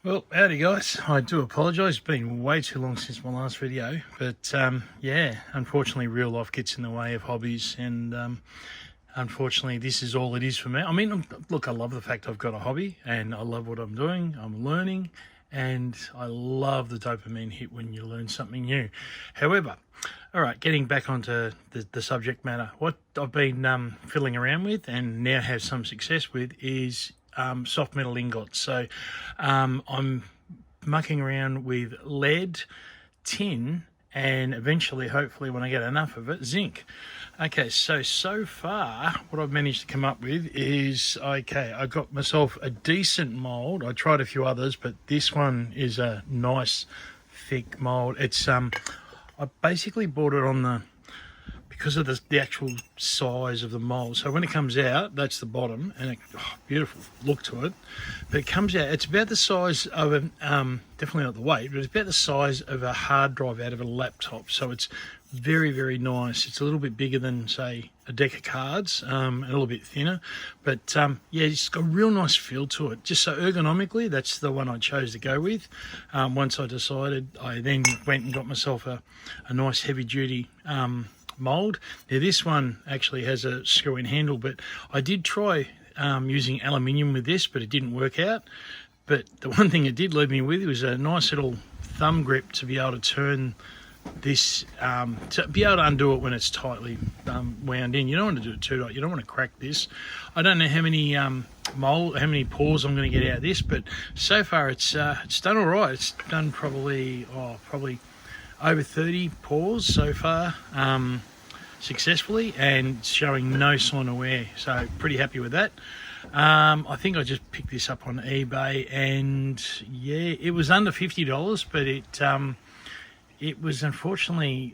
Well, howdy guys. I do apologise. It's been way too long since my last video, but yeah, unfortunately real life gets in the way of hobbies, and unfortunately this is all it is for me. I mean, look, I love the fact I've got a hobby and I love what I'm doing. I'm learning and I love the dopamine hit when you learn something new. However, all right, getting back onto the subject matter, what I've been fiddling around with and now have some success with is soft metal ingots. So I'm mucking around with lead, tin, and eventually, hopefully, when I get enough of it, zinc. Okay, so far, what I've managed to come up with is, okay, I got myself a decent mould. I tried a few others, but this one is a nice, thick mould. It's, I basically bought it on because of the actual size of the mold. So when it comes out, that's the bottom, and beautiful look to it. But it comes out, it's about the size of a, definitely not the weight, but it's about the size of a hard drive out of a laptop. So it's very, very nice. It's a little bit bigger than, say, a deck of cards, and a little bit thinner. But yeah, it's got a real nice feel to it. Just so ergonomically, that's the one I chose to go with. Once I decided, I then went and got myself a nice heavy duty mold. Now this one actually has a screw-in handle, but I did try using aluminium with this, but it didn't work out. But the one thing it did leave me with was a nice little thumb grip to be able to turn this, to be able to undo it when it's tightly wound in. You don't want to do it too tight. You don't want to crack this. I don't know how many how many pores I'm going to get out of this, but so far it's done all right. It's done probably over 30 pores so far successfully, and showing no sign of wear, so pretty happy with that. I think I just picked this up on eBay, and yeah, it was under $50, but it was unfortunately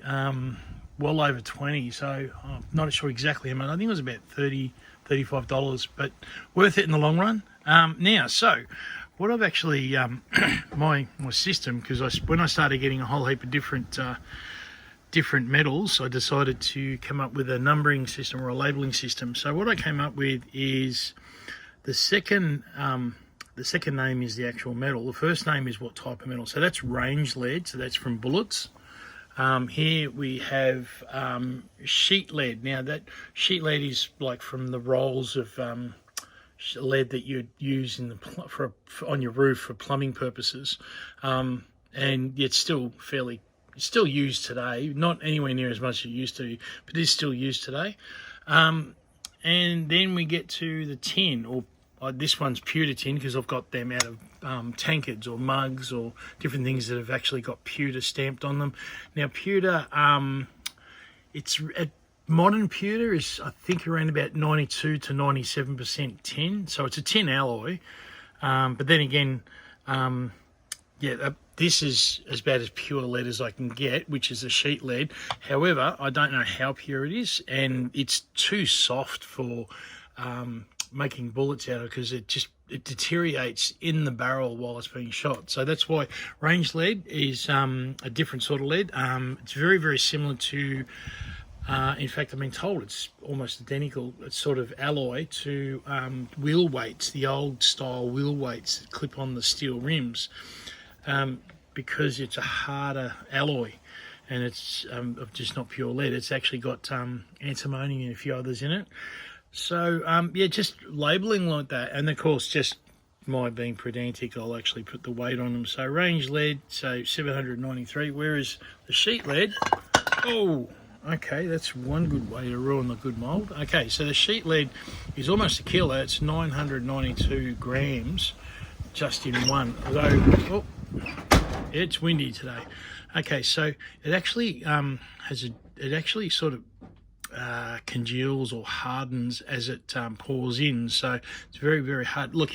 well over 20, so I'm not sure exactly how much. I think it was about $35, but worth it in the long run. Now, so what I've actually my system, because when I started getting a whole heap of different metals, I decided to come up with a numbering system or a labeling system. So what I came up with is the second name is the actual metal. The first name is what type of metal. So that's range lead. So that's from bullets. Here we have sheet lead. Now that sheet lead is like from the rolls of lead that you'd use in on your roof for plumbing purposes, and it's still used today, not anywhere near as much as it used to, but it is still used today. And then we get to the tin, or this one's pewter tin, because I've got them out of tankards or mugs or different things that have actually got pewter stamped on them. Now pewter, modern pewter is, I think, around about 92 to 97% tin, so it's a tin alloy. But then again, this is as bad as pure lead as I can get, which is a sheet lead. However, I don't know how pure it is, and it's too soft for making bullets out of, because it deteriorates in the barrel while it's being shot. So that's why range lead is a different sort of lead. It's very, very similar to, in fact, I've been told it's almost identical. It's sort of alloy to wheel weights, the old style wheel weights that clip on the steel rims, because it's a harder alloy, and it's just not pure lead. It's actually got antimony and a few others in it. So yeah, just labeling like that, and of course, just my being pedantic, I'll actually put the weight on them. So range lead, so 793, whereas the sheet lead, oh, okay, that's one good way to ruin the good mold. Okay, so the sheet lead is almost a kilo. It's 992 grams just in one. Although, it's windy today. Okay, so it actually it actually sort of congeals or hardens as it pours in. So it's very, very hard. Look,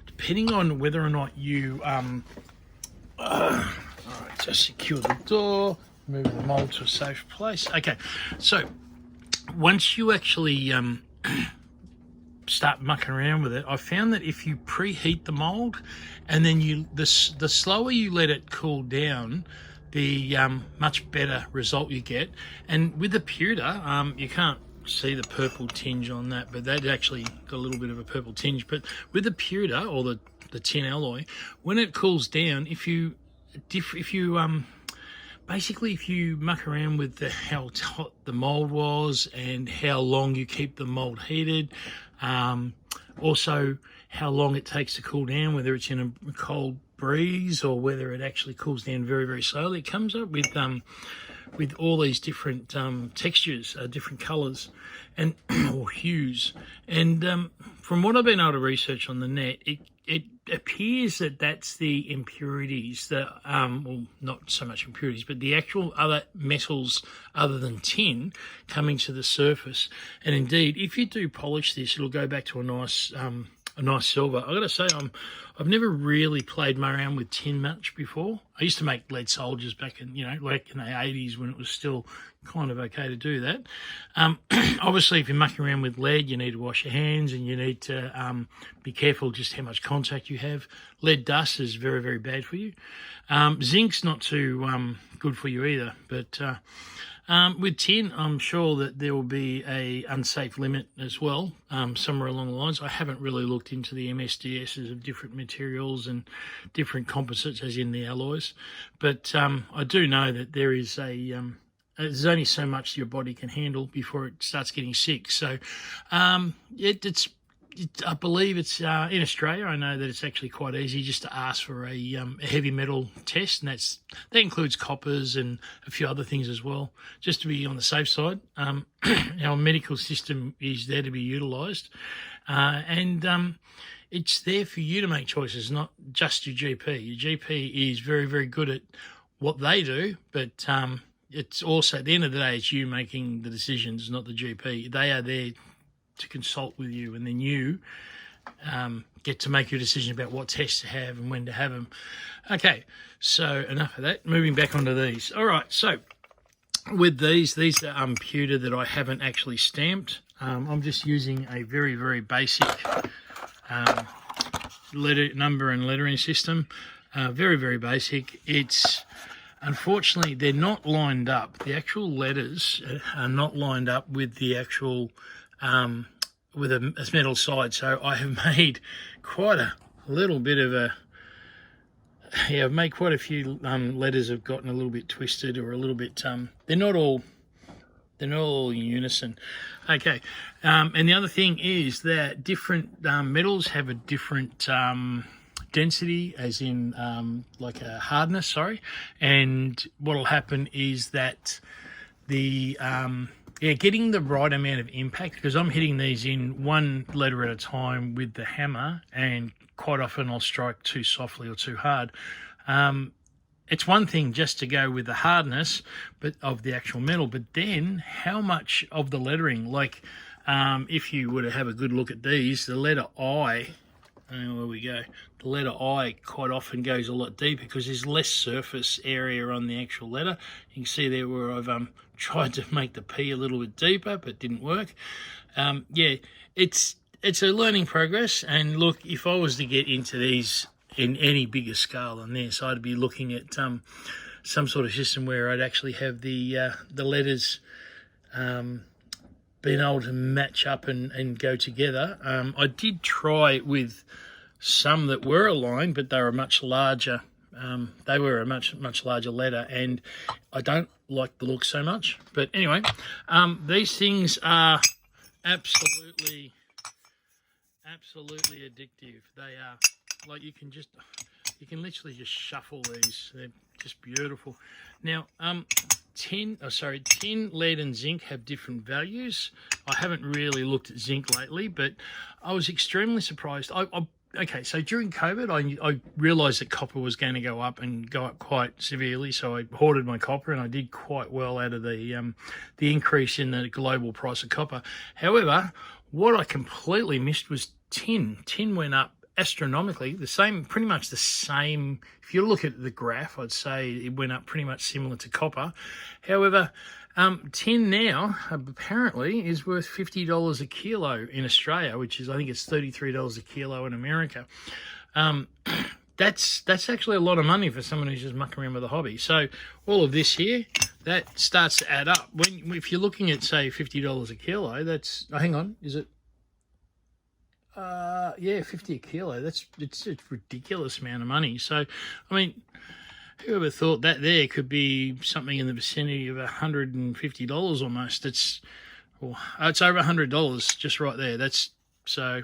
depending on whether or not you all right, just secure the door. Move the mold to a safe place. Okay, so once you actually start mucking around with it, I found that if you preheat the mold, and then the slower you let it cool down, the much better result you get. And with the pewter, you can't see the purple tinge on that, but that actually got a little bit of a purple tinge. But with the pewter, or the the tin alloy. When it cools down, basically, if you muck around with how hot the mold was and how long you keep the mold heated, also how long it takes to cool down, whether it's in a cold breeze or whether it actually cools down very, very slowly, it comes up with all these different textures, different colours, and or hues. And from what I've been able to research on the net, it appears that that's the impurities that, well, not so much impurities, but the actual other metals other than tin coming to the surface. And indeed, if you do polish this, it'll go back to a nice silver. I've got to say, I've never really played around with tin much before. I used to make lead soldiers back in, like in the 80s when it was still kind of okay to do that. Obviously, if you're mucking around with lead, you need to wash your hands and you need to be careful just how much contact you have. Lead dust is very, very bad for you. Zinc's not too good for you either, but with tin, I'm sure that there will be a unsafe limit as well, somewhere along the lines. I haven't really looked into the MSDSs of different materials and different composites, as in the alloys, but I do know that there is there's only so much your body can handle before it starts getting sick. So I believe it's in Australia. I know that it's actually quite easy just to ask for a heavy metal test, and that includes coppers and a few other things as well, just to be on the safe side. Our medical system is there to be utilised, and it's there for you to make choices, not just your GP. Your GP is very, very good at what they do, but it's also, at the end of the day, it's you making the decisions, not the GP. They are there to consult with you, and then you get to make your decision about what tests to have and when to have them. Okay, so enough of that. Moving back onto these. All right, so with these are pewter that I haven't actually stamped. I'm just using a very, very basic letter number and lettering system. Very, very basic. Unfortunately, they're not lined up. The actual letters are not lined up with the actual with a metal side. So I have made quite a little bit of I've made quite a few letters have gotten a little bit twisted or a little bit, they're not all in unison. Okay, and the other thing is that different metals have a different density, as in like a hardness, sorry. And what will happen is that getting the right amount of impact, because I'm hitting these in one letter at a time with the hammer, and quite often I'll strike too softly or too hard. It's one thing just to go with the hardness of the actual metal, but then how much of the lettering, like if you were to have a good look at these, the letter I, where we go, the letter I quite often goes a lot deeper because there's less surface area on the actual letter. You can see there where I've tried to make the P a little bit deeper, but didn't work. It's a learning progress. And look, if I was to get into these in any bigger scale than this, I'd be looking at some sort of system where I'd actually have the letters being able to match up and go together. I did try with some that were aligned, but they were much larger. They were a much larger letter, and I don't like the look so much. But anyway, these things are absolutely addictive. They are, like, you can literally just shuffle these. They're just beautiful. Now, tin, lead, and zinc have different values. I haven't really looked at zinc lately, but I was extremely surprised. Okay, so during COVID, I realised that copper was going to go up quite severely, so I hoarded my copper, and I did quite well out of the increase in the global price of copper. However, what I completely missed was tin. Tin went up astronomically, pretty much the same. If you look at the graph, I'd say it went up pretty much similar to copper. However, tin now apparently is worth $50 a kilo in Australia, which is, I think it's $33 a kilo in America. That's actually a lot of money for someone who's just mucking around with a hobby. So all of this here, that starts to add up. If you're looking at, say, $50 a kilo, that's, hang on, is it? Yeah, 50 a kilo. It's a ridiculous amount of money. So, I mean, whoever thought that there could be something in the vicinity of $150 almost? It's over $100 just right there. That's so.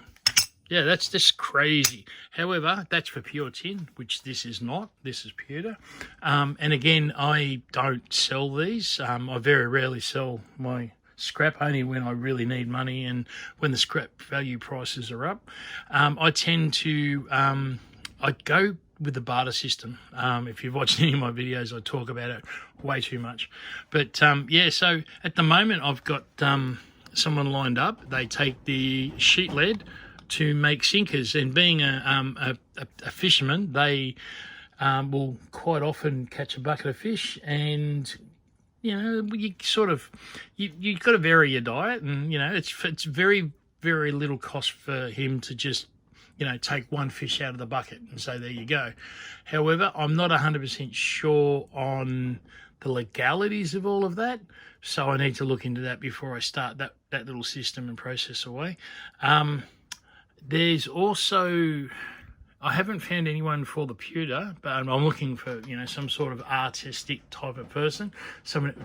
Yeah, that's just crazy. However, that's for pure tin, which this is not. This is pewter. And again, I don't sell these. I very rarely sell my scrap, only when I really need money and when the scrap value prices are up. I tend to, I go with the barter system. If you've watched any of my videos, I talk about it way too much. But yeah, so at the moment I've got someone lined up. They take the sheet lead to make sinkers, and being a fisherman, they will quite often catch a bucket of fish, and you sort of you've got to vary your diet, and it's very, very little cost for him to just take one fish out of the bucket and say there you go. However, I'm not 100% sure on the legalities of all of that, so I need to look into that before I start that little system and process away. There's also, I haven't found anyone for the pewter, but I'm looking for, some sort of artistic type of person.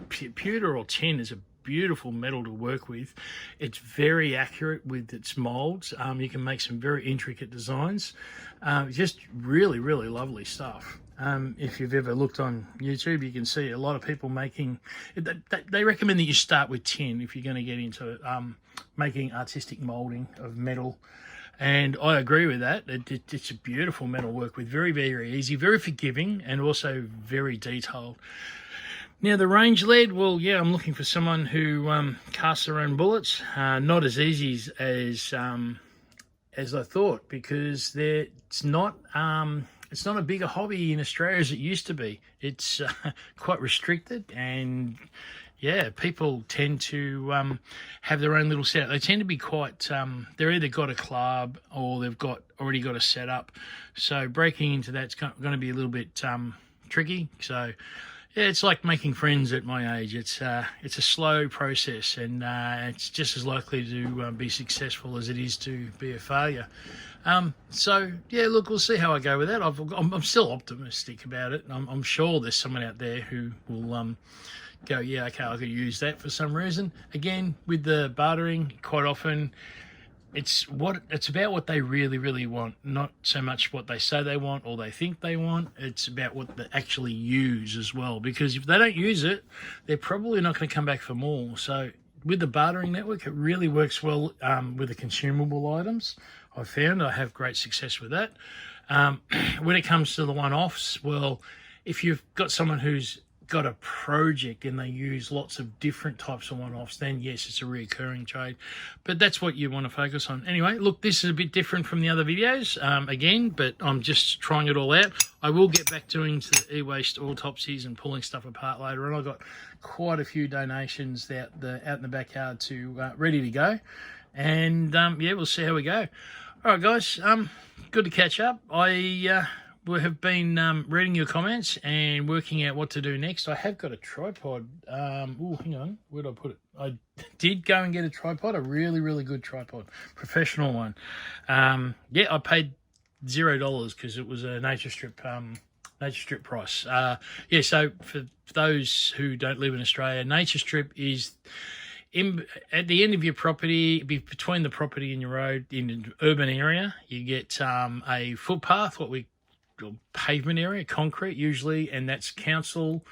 Pewter or tin is a beautiful metal to work with. It's very accurate with its molds. You can make some very intricate designs. Just really, really lovely stuff. If you've ever looked on YouTube, you can see a lot of people making, they recommend that you start with tin if you're going to get into making artistic molding of metal. And I agree with that. It's a beautiful metal work with, very, very easy, very forgiving, and also very detailed. Now, the range lead, well, yeah, I'm looking for someone who casts their own bullets. Not as easy as I thought, because it's not a bigger hobby in Australia as it used to be. It's quite restricted, and yeah, people tend to have their own little setup. They tend to be quite, they're either got a club or they've already got a setup. So breaking into that's going to be a little bit tricky. So yeah, it's like making friends at my age. It's a slow process, and it's just as likely to be successful as it is to be a failure. So yeah, look, we'll see how I go with that. I'm still optimistic about it. I'm sure there's someone out there who will go, yeah, okay, I could use that for some reason. Again, with the bartering, quite often it's about what they really, really want, not so much what they say they want or they think they want. It's about what they actually use as well, because if they don't use it, they're probably not going to come back for more. So with the bartering network, it really works well with the consumable items. I've found I have great success with that. When it comes to the one-offs, well, if you've got someone who's got a project and they use lots of different types of one-offs, then yes, it's a recurring trade. But that's what you want to focus on. Anyway, look, this is a bit different from the other videos again, but I'm just trying it all out. I will get back doing to the e-waste autopsies and pulling stuff apart later, and I've got quite a few donations out in the backyard to ready to go. And yeah, we'll see how we go. All right, guys, good to catch up. We have been reading your comments and working out what to do next. I have got a tripod. Oh, hang on. Where did I put it? I did go and get a tripod, a really, really good tripod, professional one. Yeah, I paid $0 because it was a nature strip price. Yeah, so for those who don't live in Australia, nature strip is at the end of your property, between the property and your road in an urban area. You get a footpath, pavement area, concrete usually, and that's council.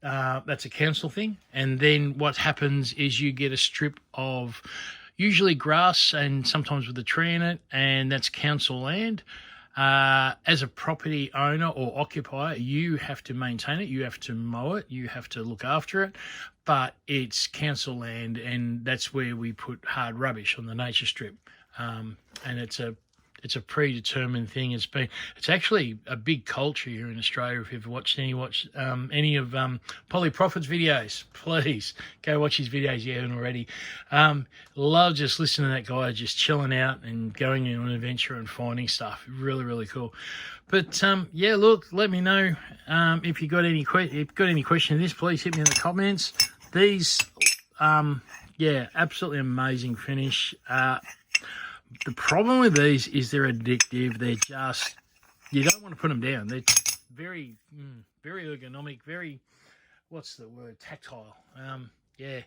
That's a council thing. And then what happens is you get a strip of usually grass and sometimes with a tree in it, and that's council land. As a property owner or occupier, you have to maintain it, you have to mow it, you have to look after it, but it's council land, and that's where we put hard rubbish on the nature strip. And it's a predetermined thing. It's actually a big culture here in Australia. If you've watched any of Polly Prophet's videos, please go watch his videos if you haven't already. Love just listening to that guy just chilling out and going on an adventure and finding stuff. Really, really cool. But yeah, look, let me know if you got any question of this. Please hit me in the comments. These, yeah, absolutely amazing finish. The problem with these is they're addictive. They're just, you don't want to put them down. They're very, very ergonomic, very, what's the word, tactile. Yeah.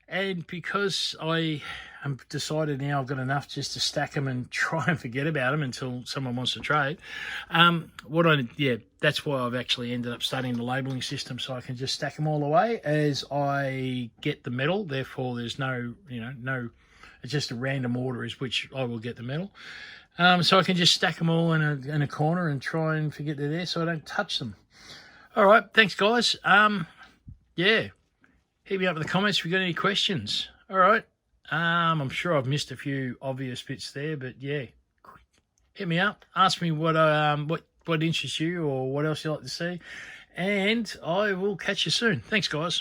And because I am decided now I've got enough just to stack them and try and forget about them until someone wants to trade. That's why I've actually ended up studying the labelling system, so I can just stack them all away as I get the metal. Therefore, there's no, it's just a random order is which I will get the metal. So I can just stack them all in a corner and try and forget they're there so I don't touch them. All right, thanks, guys. Yeah. Hit me up in the comments if you've got any questions. All right. I'm sure I've missed a few obvious bits there, but yeah, hit me up. Ask me what interests you or what else you like to see, and I will catch you soon. Thanks, guys.